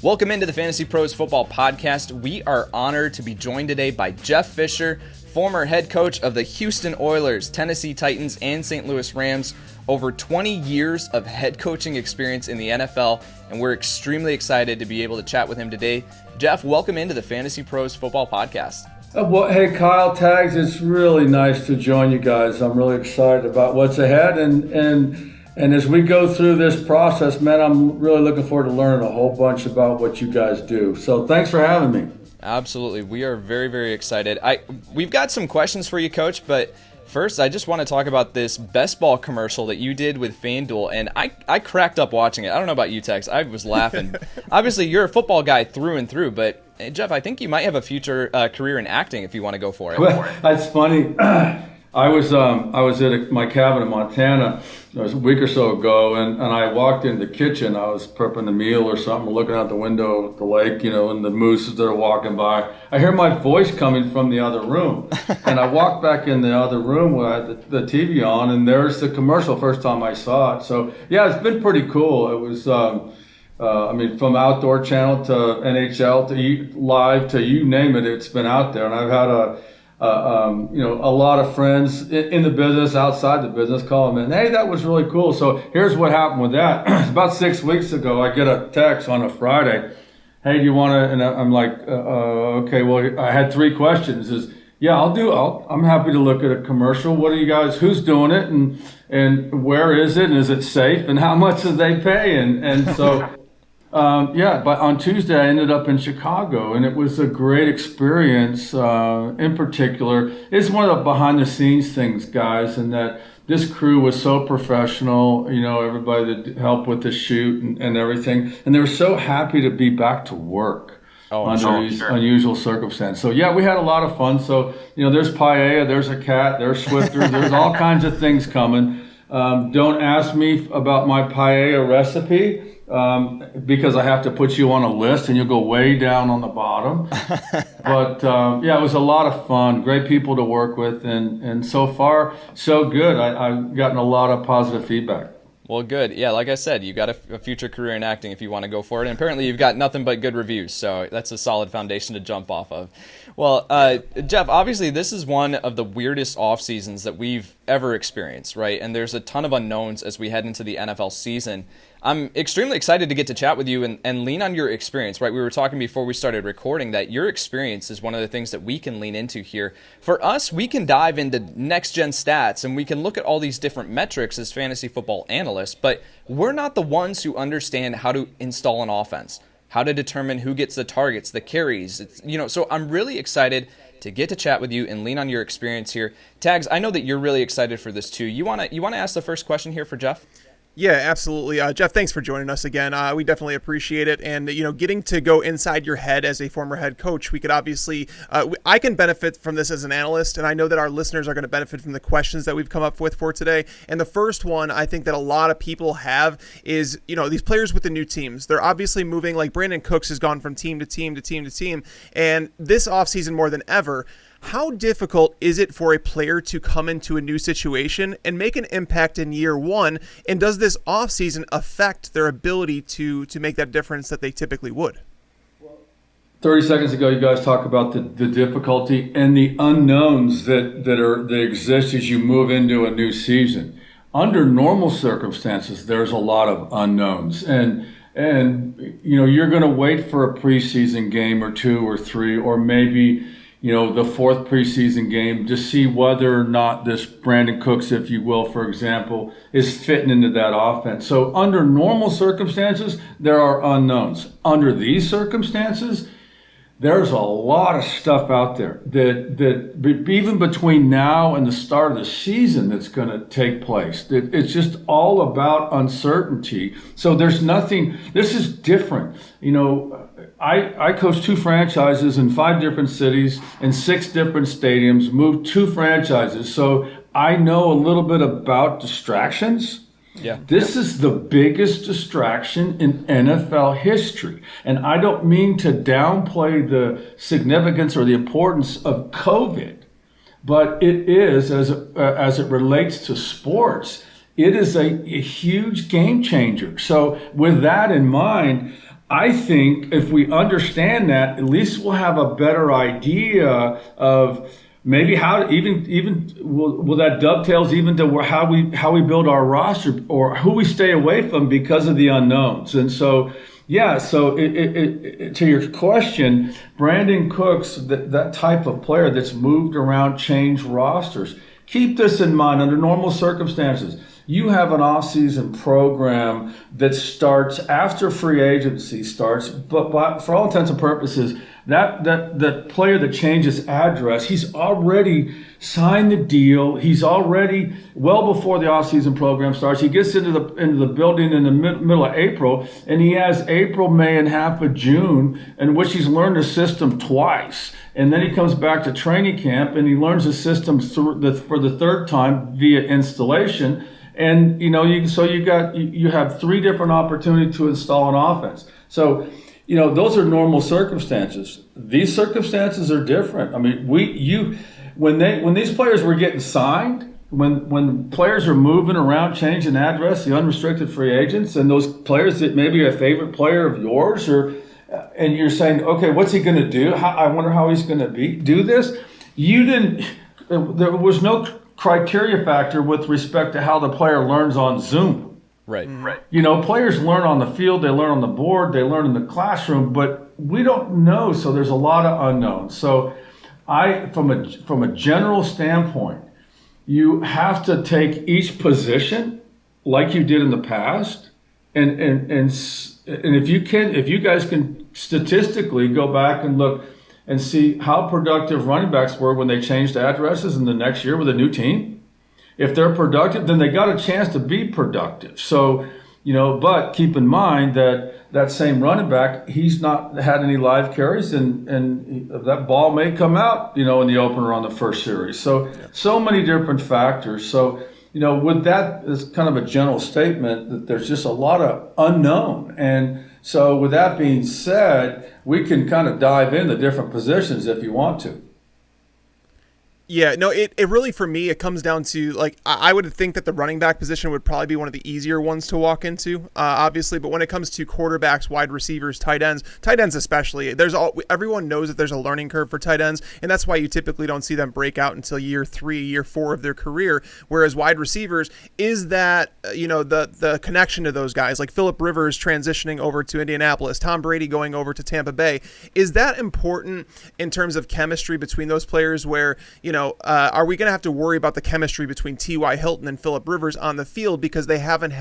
Welcome into the Fantasy Pros Football Podcast. We are honored to be joined today by Jeff Fisher, former head coach of the Houston Oilers, Tennessee Titans, and St. Louis Rams. Over 20 years of head coaching experience in the NFL, and we're extremely excited to be able to chat with him today. Jeff, welcome into the Fantasy Pros Football Podcast. Well, hey, Kyle, Tags, it's really nice to join you guys. I'm really excited about what's ahead, and as we go through this process, man, I'm really looking forward to learning a whole bunch about what you guys do. So thanks for having me. Absolutely. We are very, very excited. We've got some questions for you, Coach, but first, I just want to talk about this best ball commercial that you did with FanDuel, and I cracked up watching it. I don't know about you, Tex. I was laughing. Obviously, you're a football guy through and through, but hey, Jeff, I think you might have a future career in acting if you want to go for it. Well, that's funny. I was at my cabin in Montana a week or so ago, and I walked in the kitchen. I was prepping a meal or something, looking out the window at the lake, and the mooses that are walking by. I hear my voice coming from the other room, and I walked back in the other room with the TV on, and there's the commercial. First time I saw it. So yeah, it's been pretty cool. It was, from Outdoor Channel to NHL to Live to you name it, it's been out there, and I've had a lot of friends in the business, outside the business, call them in. Hey, that was really cool. So here's what happened with that. About 6 weeks ago, I get a text on a Friday. Hey, do you want to? And I'm like, okay. Well, I had 3 questions. I'm happy to look at a commercial. What are you guys? Who's doing it? And where is it? And is it safe? And how much do they pay? And so. But on Tuesday I ended up in Chicago, and it was a great experience. In particular, it's one of the behind-the-scenes things, guys, and that this crew was so professional. Everybody that helped with the shoot and everything, and they were so happy to be back to work under these unusual circumstances. So yeah, we had a lot of fun. So there's paella, there's a cat, there's Swifters, there's all kinds of things coming. Don't ask me about my paella recipe. Because I have to put you on a list and you'll go way down on the bottom. But it was a lot of fun, great people to work with, and so far, so good. I've gotten a lot of positive feedback. Well, good. Yeah, like I said, you've got a future career in acting if you want to go for it. And apparently you've got nothing but good reviews, so that's a solid foundation to jump off of. Well, Jeff, obviously this is one of the weirdest off seasons that we've ever experienced, right? And there's a ton of unknowns as we head into the NFL season. I'm extremely excited to get to chat with you and lean on your experience, right? We were talking before we started recording that your experience is one of the things that we can lean into here. For us, we can dive into next-gen stats, and we can look at all these different metrics as fantasy football analysts, but we're not the ones who understand how to install an offense, how to determine who gets the targets, the carries. So I'm really excited to get to chat with you and lean on your experience here. Tags, I know that you're really excited for this too. You want to ask the first question here for Jeff? Yeah, absolutely. Jeff, thanks for joining us again. We definitely appreciate it. And, getting to go inside your head as a former head coach, we could obviously, I can benefit from this as an analyst, and I know that our listeners are going to benefit from the questions that we've come up with for today. And the first one I think that a lot of people have is, these players with the new teams. They're obviously moving, like Brandon Cooks has gone from team to team to team to team. And this offseason more than ever, how difficult is it for a player to come into a new situation and make an impact in year one? And does this offseason affect their ability to make that difference that they typically would? 30 seconds ago, you guys talked about the difficulty and the unknowns that exist as you move into a new season. Under normal circumstances, there's a lot of unknowns. And you're going to wait for a preseason game or 2 or 3, or maybe the 4th preseason game to see whether or not this Brandon Cooks, if you will, for example, is fitting into that offense. So under normal circumstances, there are unknowns. Under these circumstances, there's a lot of stuff out there that even between now and the start of the season that's going to take place. It's just all about uncertainty. So there's nothing, this is different. I coached 2 franchises in 5 different cities in 6 different stadiums, moved 2 franchises. So I know a little bit about distractions. Yeah. This is the biggest distraction in NFL history. And I don't mean to downplay the significance or the importance of COVID, but it is, as it relates to sports, it is a huge game changer. So with that in mind, I think if we understand that, at least we'll have a better idea of maybe how even will that dovetails even to how we build our roster or who we stay away from because of the unknowns. And so yeah, so to your question, Brandon Cooks, that type of player that's moved around, changed rosters. Keep this in mind under normal circumstances. You have an off-season program that starts after free agency starts, but for all intents and purposes, that player that changes address, he's already signed the deal. He's already well before the off-season program starts. He gets into the building in the middle of April, and he has April, May, and half of June in which he's learned the system twice. And then he comes back to training camp and he learns the system for the third time via installation. And you have three different opportunities to install an offense. So, those are normal circumstances. These circumstances are different. I mean, when these players were getting signed, when players are moving around, changing address, the unrestricted free agents, and those players that maybe a favorite player of yours, and you're saying, okay, what's he going to do? I wonder how he's going to do this. There was no criteria factor with respect to how the player learns on Zoom. Right. Players learn on the field, they learn on the board, they learn in the classroom, but we don't know, so there's a lot of unknowns. So from a general standpoint, you have to take each position like you did in the past, and if you guys can statistically go back and look and see how productive running backs were when they changed addresses in the next year with a new team. If they're productive, then they got a chance to be productive. So, but keep in mind that same running back, he's not had any live carries, and that ball may come out, in the opener on the first series. So many different factors. So, with that as kind of a general statement that there's just a lot of unknown. And so with that being said, we can kind of dive into different positions if you want to. Yeah, no, it really, for me, it comes down to, like, I would think that the running back position would probably be one of the easier ones to walk into, obviously, but when it comes to quarterbacks, wide receivers, tight ends especially, everyone knows that there's a learning curve for tight ends, and that's why you typically don't see them break out until year 3, year 4 of their career, whereas wide receivers is that, the connection to those guys, like Phillip Rivers transitioning over to Indianapolis, Tom Brady going over to Tampa Bay. Is that important in terms of chemistry between those players where, are we going to have to worry about the chemistry between T.Y. Hilton and Phillip Rivers on the field because they haven't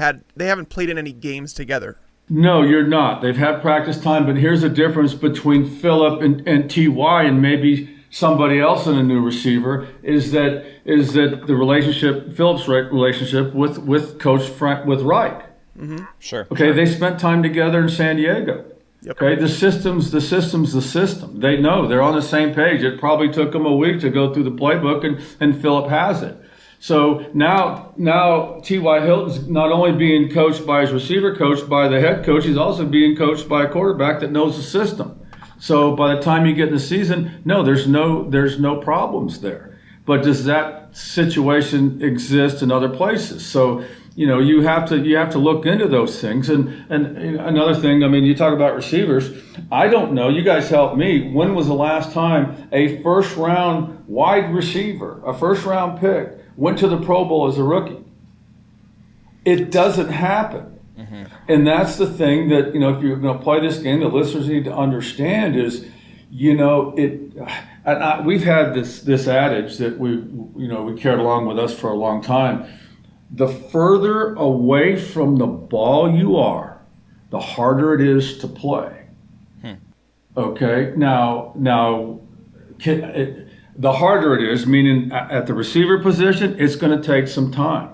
played in any games together? No, you're not. They've had practice time, but here's the difference between Phillip and T.Y. and maybe somebody else in a new receiver is that the relationship, Phillip's relationship with Coach Frank, with Reich. Mm-hmm. Sure. Okay, they spent time together in San Diego. Yep. Okay, the system's the system. They know, they're on the same page. It probably took them a week to go through the playbook, and Phillip has it. So now T.Y. Hilton's not only being coached by his receiver coach, by the head coach, he's also being coached by a quarterback that knows the system. So by the time you get in the season, no, there's no problems there. But does that situation exist in other places? So you have to look into those things. And another thing, I mean, you talk about receivers. I don't know. You guys help me. When was the last time a first-round wide receiver, a first-round pick, went to the Pro Bowl as a rookie? It doesn't happen. Mm-hmm. And that's the thing that, if you're going to play this game, the listeners need to understand is, we've had this adage that we carried along with us for a long time. The further away from the ball you are, the harder it is to play. Okay? Now, the harder it is, meaning at the receiver position, it's going to take some time.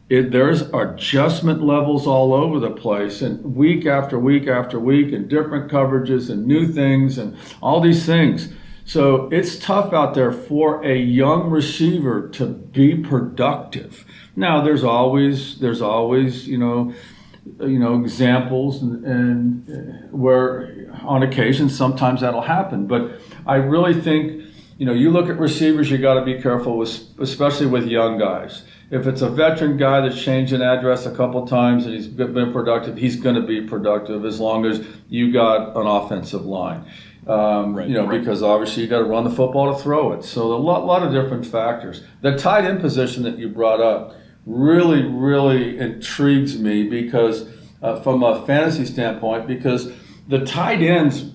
There's adjustment levels all over the place, and week after week after week, and different coverages and new things and all these things. So it's tough out there for a young receiver to be productive. Now, there's always examples and where on occasion sometimes that'll happen. But I really think you look at receivers, you got to be careful with, especially with young guys. If it's a veteran guy that's changed an address a couple times and he's been productive, he's going to be productive as long as you got an offensive line. Because obviously you got to run the football to throw it. So a lot of different factors. The tight end position that you brought up really, really intrigues me because from a fantasy standpoint, because the tight ends,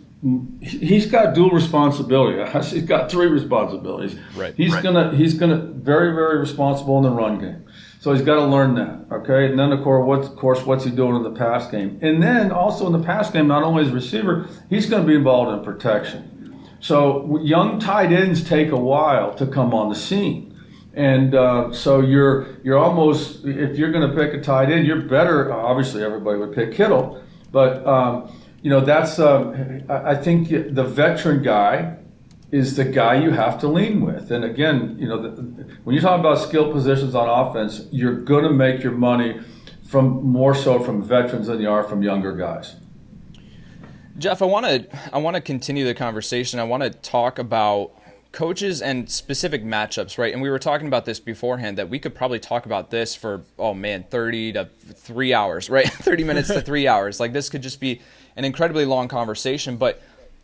he's got dual responsibility. He's got 3 responsibilities. Right. He's gonna very, very responsible in the run game. So he's got to learn that. Okay. And then of course what's he doing in the pass game? And then also in the pass game, not only as a receiver, he's going to be involved in protection. So young tight ends take a while to come on the scene. And so you're almost, if you're going to pick a tight end, you're better. Obviously, everybody would pick Kittle, but that's I think the veteran guy is the guy you have to lean with. And again, when you talk about skill positions on offense, you're going to make your money more so from veterans than you are from younger guys. Jeff, I want to continue the conversation. I want to talk about coaches and specific matchups, right? And we were talking about this beforehand, that we could probably talk about this for 30 to 3 hours, right? 30 minutes to 3 hours. Like, this could just be an incredibly long conversation. But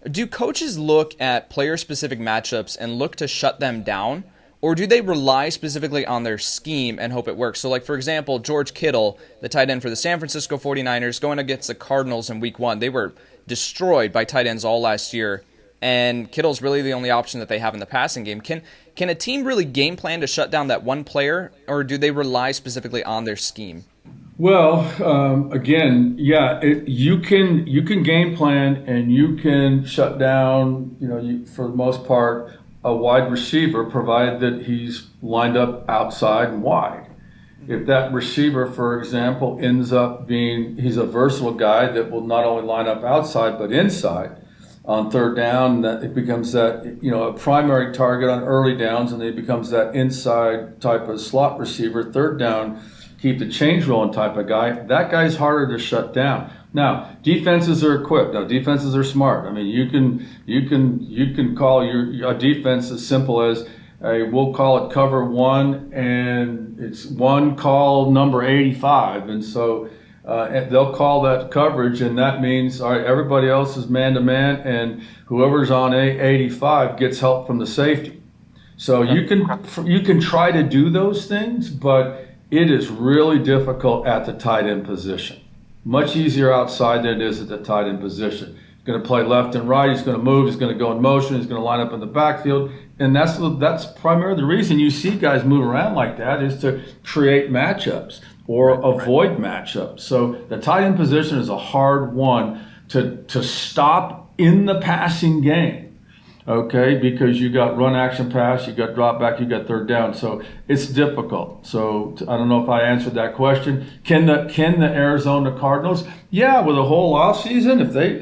do coaches look at player-specific matchups and look to shut them down? Or do they rely specifically on their scheme and hope it works? So, like, for example, George Kittle, the tight end for the San Francisco 49ers, going against the Cardinals in week 1. They were destroyed by tight ends all last year. And Kittle's really the only option that they have in the passing game. Can a team really game plan to shut down that one player, or do they rely specifically on their scheme? Well, again, yeah, you can game plan and you can shut down, for the most part, a wide receiver, provided that he's lined up outside and wide. If that receiver, for example, ends up he's a versatile guy that will not only line up outside but inside. On third down, that it becomes that a primary target on early downs, and then it becomes that inside type of slot receiver. Third down, keep the change rolling type of guy. That guy's harder to shut down. Now, defenses are equipped. Now, defenses are smart. I mean, you can call a defense as simple as we'll call it cover 1, and it's one call number 85, and so. They'll call that coverage, and that means all right, everybody else is man-to-man, and whoever's on 85 gets help from the safety. So you can try to do those things, but it is really difficult at the tight end position. Much easier outside than it is at the tight end position. He's going to play left and right. He's going to move. He's going to go in motion. He's going to line up in the backfield, and that's primarily the reason you see guys move around like that, is to create matchups or avoid matchups. So the tight end position is a hard one to stop in the passing game, okay? Because you got run, action, pass, you got drop back, you got third down. So it's difficult. So I don't know if I answered that question. Can the Arizona Cardinals? Yeah, with a whole offseason, if they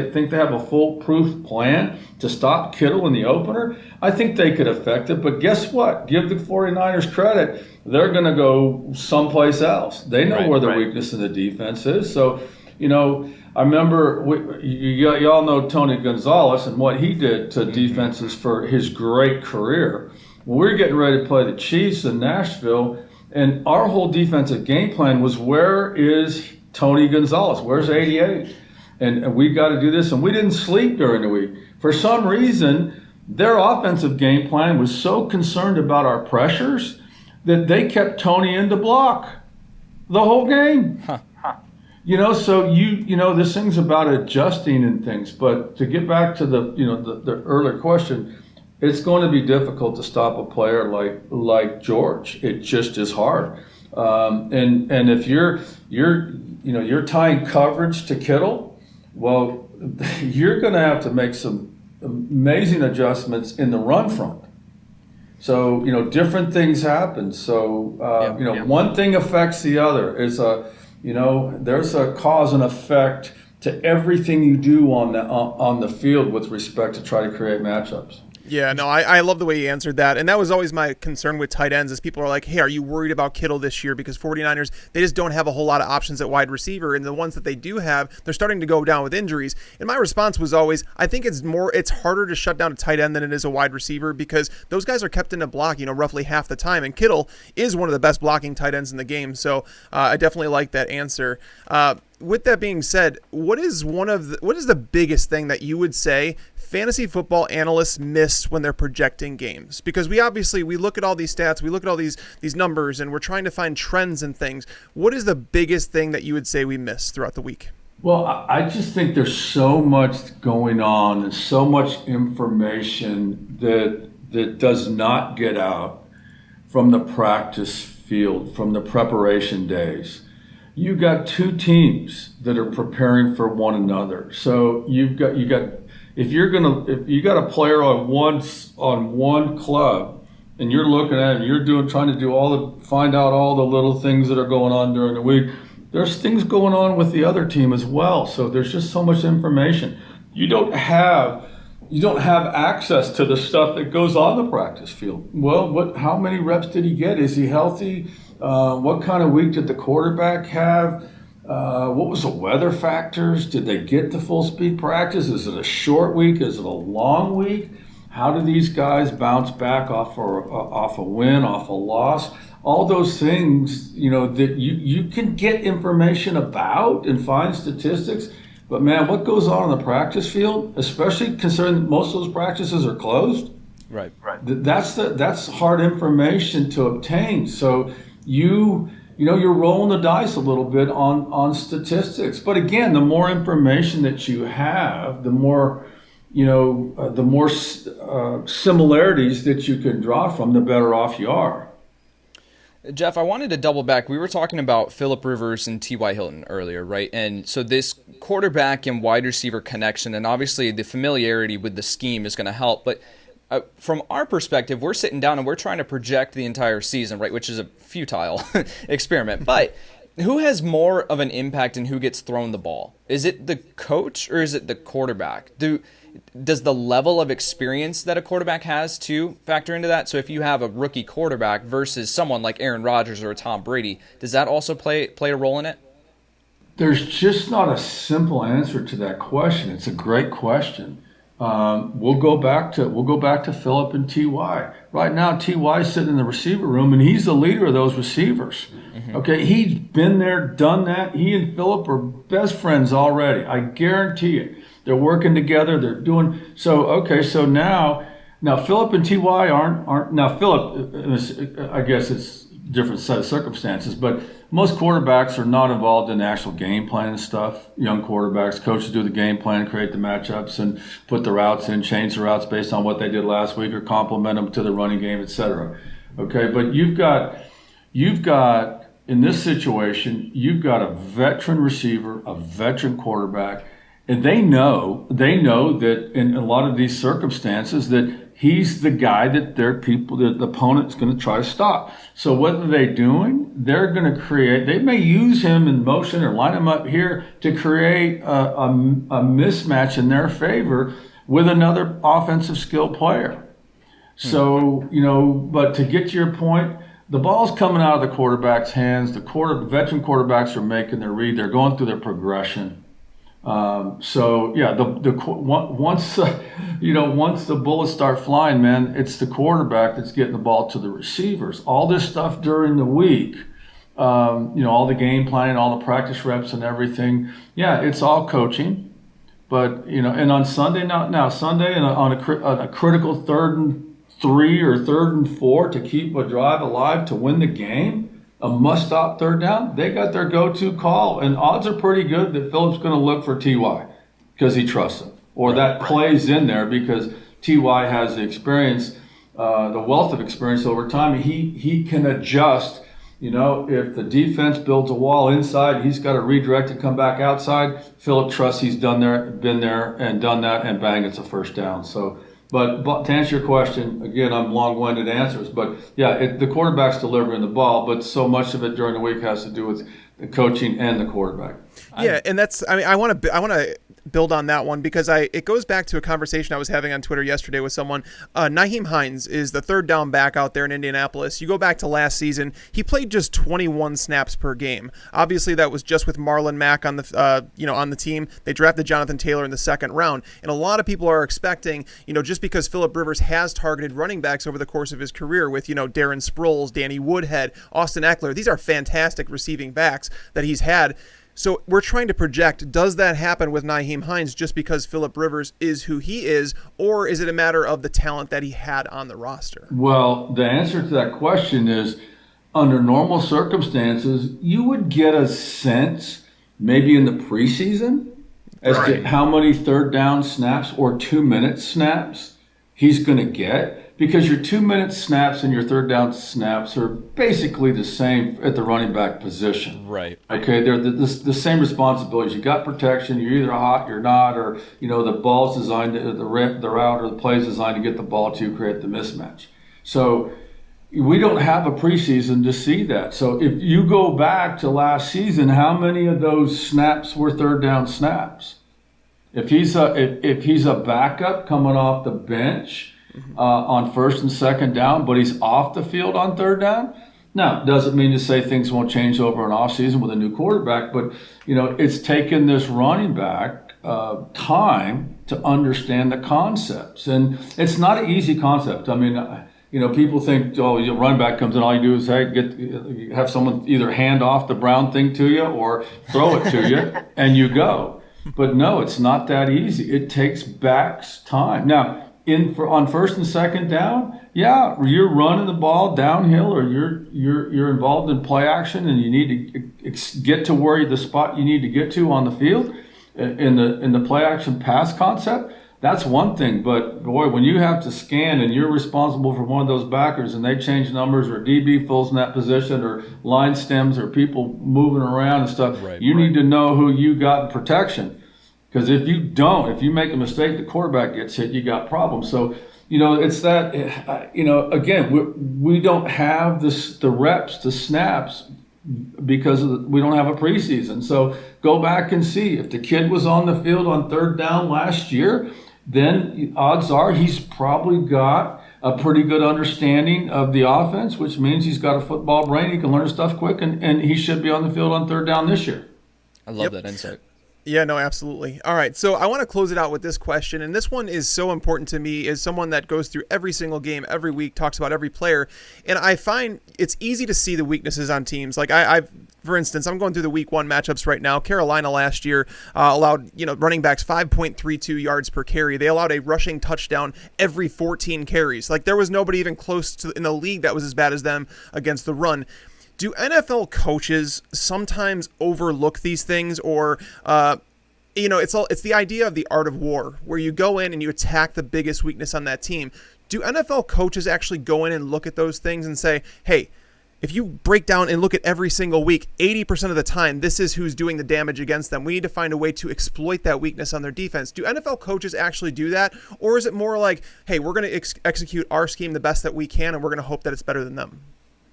think they have a foolproof plan to stop Kittle in the opener, I think they could affect it. But guess what? Give the 49ers credit. They're going to go someplace else. They know where the weakness in the defense is. So, I remember you all know Tony Gonzalez and what he did to defenses for his great career. We're getting ready to play the Chiefs in Nashville, and our whole defensive game plan was, where is Tony Gonzalez? Where's 88? And we got to do this. And we didn't sleep during the week. For some reason, their offensive game plan was so concerned about our pressures that they kept Tony in the block the whole game. Huh. So this thing's about adjusting and things. But to get back to the earlier question, it's going to be difficult to stop a player like George. It just is hard. And if you're tying coverage to Kittle, well, you're going to have to make some amazing adjustments in the run front. So, different things happen. So, one thing affects the other. There's a cause and effect to everything you do on the field with respect to try to create matchups. Yeah, no, I love the way you answered that. And that was always my concern with tight ends is people are like, hey, are you worried about Kittle this year? Because 49ers, they just don't have a whole lot of options at wide receiver. And the ones that they do have, they're starting to go down with injuries. And my response was always, I think it's harder to shut down a tight end than it is a wide receiver because those guys are kept in a block, roughly half the time. And Kittle is one of the best blocking tight ends in the game. So I definitely like that answer. With that being said, what is the biggest thing that you would say fantasy football analysts miss when they're projecting games? Because we look at all these stats, we look at all these numbers, and we're trying to find trends and things. What is the biggest thing that you would say we miss throughout the week? Well, I just think there's so much going on and so much information that does not get out from the practice field, from the preparation days. You've got two teams that are preparing for one another. So you got if you got a player on one club and you're looking at it and you're trying to find out all the little things that are going on during the week, there's things going on with the other team as well. So there's just so much information. You don't have access to the stuff that goes on the practice field. Well, how many reps did he get? Is he healthy? What kind of week did the quarterback have? What was the weather factors? Did they get to full speed practice? Is it a short week? Is it a long week? How do these guys bounce back off a win, off a loss? All those things, that you can get information about and find statistics. But man, what goes on in the practice field, especially considering most of those practices are closed? Right. That's hard information to obtain. So you're rolling the dice a little bit on statistics. But again, the more information that you have, the more similarities that you can draw from, the better off you are. Jeff, I wanted to double back. We were talking about Phillip Rivers and T.Y. Hilton earlier, right? And so this quarterback and wide receiver connection, and obviously the familiarity with the scheme is going to help. But from our perspective, we're sitting down and we're trying to project the entire season, right? Which is a futile experiment. But who has more of an impact in who gets thrown the ball? Is it the coach or is it the quarterback? Does the level of experience that a quarterback has to factor into that? So if you have a rookie quarterback versus someone like Aaron Rodgers or a Tom Brady, does that also play a role in it? There's just not a simple answer to that question. It's a great question. We'll go back to Phillip and T.Y. Right now, T.Y.'s sitting in the receiver room, and he's the leader of those receivers. Mm-hmm. Okay, he's been there, done that. He and Phillip are best friends already. I guarantee it. They're working together. They're doing so. Okay, so now Phillip and T.Y. aren't now Phillip. I guess it's a different set of circumstances, but most quarterbacks are not involved in the actual game plan and stuff. Young quarterbacks, coaches do the game plan, create the matchups, and put the routes in, change the routes based on what they did last week, or complement them to the running game, etc. Okay, but you've got in this situation, you've got a veteran receiver, a veteran quarterback. And they know that in a lot of these circumstances that he's the guy that the opponent's going to try to stop. So what are they doing? They're going to they may use him in motion or line him up here to create a mismatch in their favor with another offensive skill player. So, but to get to your point, the ball's coming out of the quarterback's hands. The veteran quarterbacks are making their read. They're going through their progression. Once the bullets start flying, man, it's the quarterback that's getting the ball to the receivers. All this stuff during the week, all the game planning, all the practice reps and everything. Yeah, it's all coaching, but and on Sunday Sunday and on a critical 3rd and 3 or 3rd and 4 to keep a drive alive to win the game. A must-stop 3rd down, they got their go-to call. And odds are pretty good that Phillip's going to look for T.Y. because he trusts him. Or that plays in there because T.Y. has the experience, the wealth of experience over time. He can adjust. If the defense builds a wall inside, he's got to redirect and come back outside. Phillip trusts he's been there and done that, and bang, it's a 1st down. So. But to answer your question, again, I'm long-winded answers. But yeah, the quarterback's delivering the ball, but so much of it during the week has to do with the coaching and the quarterback. Yeah, and that's. I want to build on that one because it goes back to a conversation I was having on Twitter yesterday with someone. Nyheim Hines is the third down back out there in Indianapolis. You go back to last season, he played just 21 snaps per game. Obviously, that was just with Marlon Mack on the on the team. They drafted Jonathan Taylor in the second round, and a lot of people are expecting, just because Phillip Rivers has targeted running backs over the course of his career with Darren Sproles, Danny Woodhead, Austin Eckler. These are fantastic receiving backs that he's had. So we're trying to project, does that happen with Nyheim Hines just because Phillip Rivers is who he is, or is it a matter of the talent that he had on the roster? Well, the answer to that question is, under normal circumstances, you would get a sense, maybe in the preseason, as to how many third down snaps or 2-minute snaps he's going to get. Because your 2-minute snaps and your third down snaps are basically the same at the running back position. Right. Okay, they're the same responsibilities. You got protection. You're either hot, you're not, or the ball's designed, the route or the play is designed to get the ball to create the mismatch. So we don't have a preseason to see that. So if you go back to last season, how many of those snaps were third down snaps? If he's a backup coming off the bench. On first and second down, but he's off the field on third down. Now, doesn't mean to say things won't change over an offseason with a new quarterback, but it's taken this running back time to understand the concepts, and it's not an easy concept. I mean, people think, your running back comes in, all you do is have someone either hand off the brown thing to you or throw it to you, and you go. But no, it's not that easy. It takes backs time. Now, on first and second down, you're running the ball downhill, or you're involved in play action, and you need to get to where the spot you need to get to on the field in the play action pass concept. That's one thing, but boy, when you have to scan and you're responsible for one of those backers and they change numbers, or DB fills in that position, or line stems, or people moving around and stuff, you need to know who you got in protection. Because if you make a mistake, the quarterback gets hit, you got problems. So, it's that, again, we don't have the reps, the snaps, because we don't have a preseason. So go back and see. If the kid was on the field on third down last year, then odds are he's probably got a pretty good understanding of the offense, which means he's got a football brain. He can learn stuff quick, and he should be on the field on third down this year. I love that insight. Yeah, no, absolutely. All right, so I want to close it out with this question, and this one is so important to me as someone that goes through every single game, every week, talks about every player, and I find it's easy to see the weaknesses on teams. Like for instance, I'm going through the week 1 matchups right now. Carolina last year allowed running backs 5.32 yards per carry. They allowed a rushing touchdown every 14 carries. Like there was nobody even close to in the league that was as bad as them against the run. Do NFL coaches sometimes overlook these things, or it's the idea of the art of war, where you go in and you attack the biggest weakness on that team? Do NFL coaches actually go in and look at those things and say, hey, if you break down and look at every single week, 80% of the time, this is who's doing the damage against them. We need to find a way to exploit that weakness on their defense. Do NFL coaches actually do that? Or is it more like, hey, we're going to execute our scheme the best that we can, and we're going to hope that it's better than them?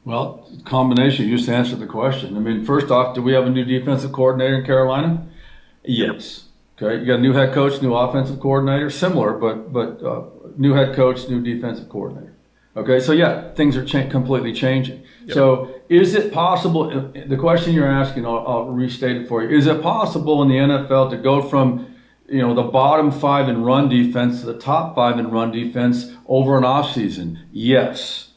Well, combination. You just answered the question. I mean, first off, do we have a new defensive coordinator in Carolina? Yes. Okay. You got a new head coach, new offensive coordinator. Similar, but new head coach, new defensive coordinator. Okay. So yeah, things are completely changing. Yep. So is it possible? The question you're asking, I'll restate it for you. Is it possible in the NFL to go from the bottom 5 in run defense to the top 5 in run defense over an offseason? Yes.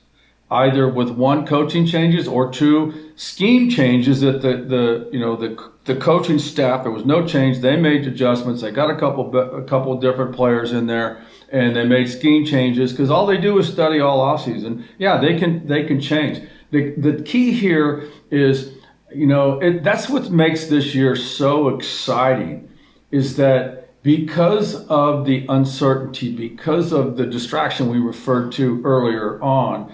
Either with 1, coaching changes, or 2, scheme changes that the coaching staff, there was no change. They made adjustments. They got a couple different players in there, and they made scheme changes because all they do is study all offseason. Yeah, they can change. The key here is, that's what makes this year so exciting, is that because of the uncertainty, because of the distraction we referred to earlier on,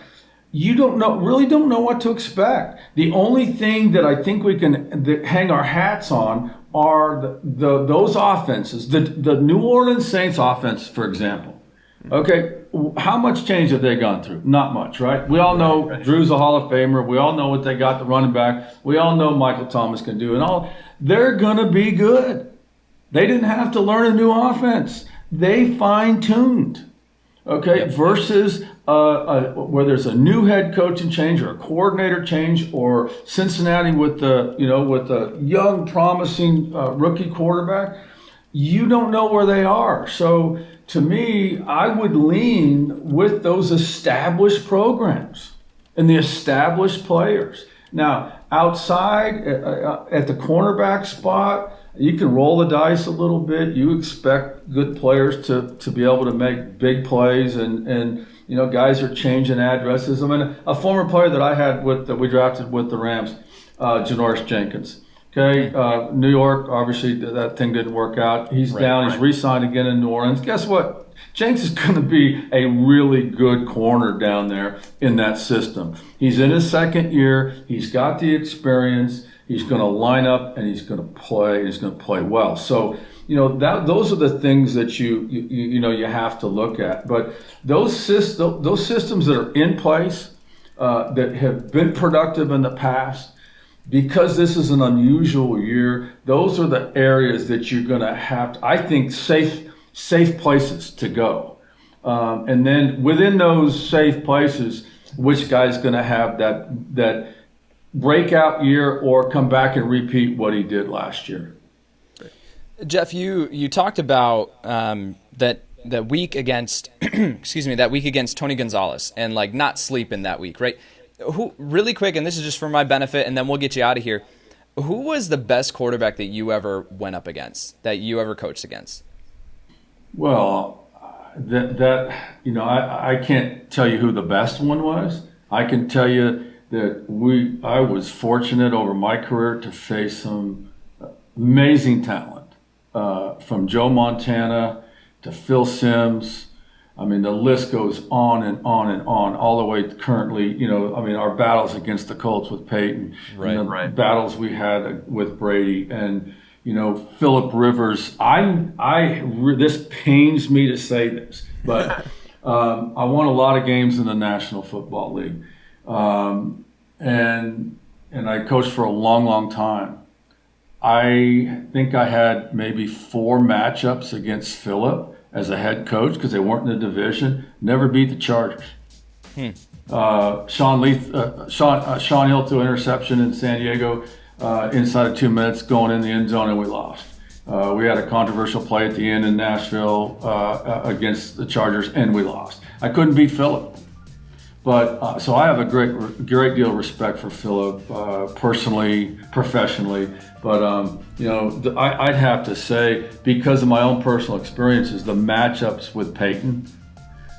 you really don't know what to expect. The only thing that I think we can hang our hats on are those offenses. The New Orleans Saints offense, for example. Okay, how much change have they gone through? Not much, right? We all know Drew's a Hall of Famer. We all know what they got, the running back. We all know Michael Thomas can do, and all. They're gonna be good. They didn't have to learn a new offense. They fine-tuned, okay, versus where there's a new head coaching change or a coordinator change, or Cincinnati with the young, promising rookie quarterback. You don't know where they are. So to me, I would lean with those established programs and the established players. Now, outside at the cornerback spot, you can roll the dice a little bit. You expect good players to be able to make big plays, and guys are changing addresses. I mean, a former player that I had that we drafted with the Rams, Janoris Jenkins. Okay, New York, obviously that thing didn't work out. He's down. He's re-signed again in New Orleans. Guess what? Jenks is going to be a really good corner down there in that system. He's in his second year. He's got the experience. He's going to line up and he's going to play. He's going to play well. So, those are the things that you have to look at. But those systems that are in place that have been productive in the past, because this is an unusual year, those are the areas that you're going to have to, I think, safe places to go. And then within those safe places, which guy's going to have that breakout year or come back and repeat what he did last year? Jeff, you talked about that week against that week against Tony Gonzalez and like not sleeping that week, right? Who, really quick, and this is just for my benefit, and then we'll get you out of here. Who was the best quarterback that you ever went up against, that you ever coached against? Well, I can't tell you who the best one was. I can tell you that I was fortunate over my career to face some amazing talent, from Joe Montana to Phil Simms. I mean, the list goes on and on and on, all the way to currently, our battles against the Colts with Peyton, battles we had with Brady, and, Phillip Rivers. This pains me to say this, but I won a lot of games in the National Football League. And I coached for a long, long time. I think I had maybe 4 matchups against Phillip as a head coach because they weren't in the division. Never beat the Chargers. Sean Hill threw an interception in San Diego inside of 2 minutes going in the end zone, and we lost. We had a controversial play at the end in Nashville against the Chargers, and we lost. I couldn't beat Phillip. But so I have a great deal of respect for Phillip, personally, professionally. But I'd have to say, because of my own personal experiences, the matchups with Peyton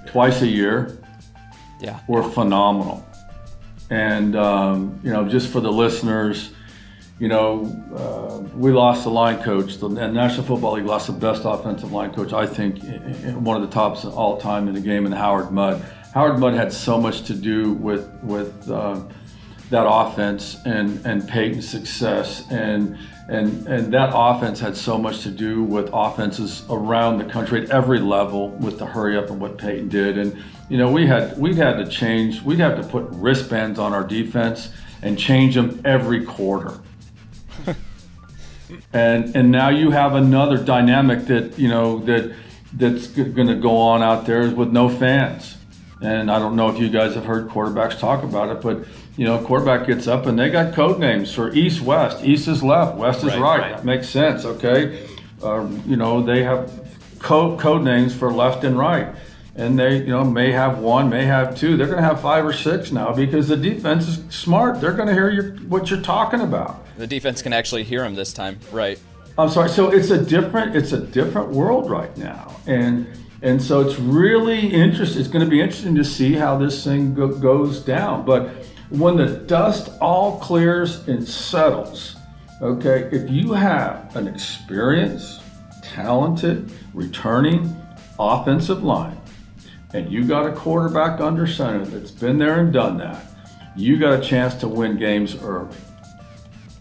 twice a year were phenomenal. And just for the listeners, we lost the line coach. The National Football League lost the best offensive line coach, I think, one of the tops all time in the game, in Howard Mudd. Howard Mudd had so much to do with that offense and Peyton's success, and that offense had so much to do with offenses around the country at every level with the hurry up and what Peyton did. And we'd have to put wristbands on our defense and change them every quarter. and now you have another dynamic that's going to go on out there with no fans. And I don't know if you guys have heard quarterbacks talk about it, but quarterback gets up and they got code names for East, West. East is left, West is right. That makes sense, okay? They have code names for left and right, and they may have 1, may have 2. They're going to have 5 or 6 now because the defense is smart. They're going to hear what you're talking about. The defense can actually hear them this time, right? I'm sorry. So it's a different world right now, and so it's really interesting. It's going to be interesting to see how this thing goes down. But when the dust all clears and settles, okay, if you have an experienced, talented, returning offensive line, and you got a quarterback under center that's been there and done that, you got a chance to win games early.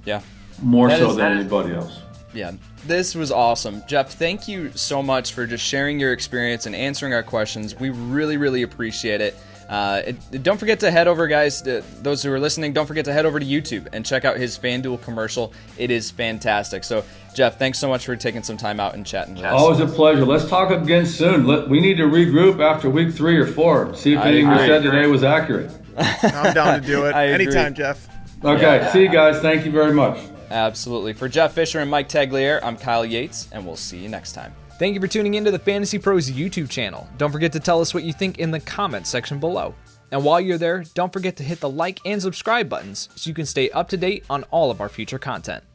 Yeah. More so than anybody else. Yeah, this was awesome. Jeff, thank you so much for just sharing your experience and answering our questions. We really, really appreciate it. Don't forget to head over, guys, those who are listening, don't forget to head over to YouTube and check out his FanDuel commercial. It is fantastic. So, Jeff, thanks so much for taking some time out and chatting with us. Always a pleasure. Let's talk again soon. We need to regroup after week 3 or 4. See if anything we said today was accurate. I'm down to do it. I agree. Anytime, Jeff. Okay, see you guys. Thank you very much. Absolutely. For Jeff Fisher and Mike Tagliere, I'm Kyle Yates, and we'll see you next time. Thank you for tuning into the Fantasy Pros YouTube channel. Don't forget to tell us what you think in the comments section below. And while you're there, don't forget to hit the like and subscribe buttons so you can stay up to date on all of our future content.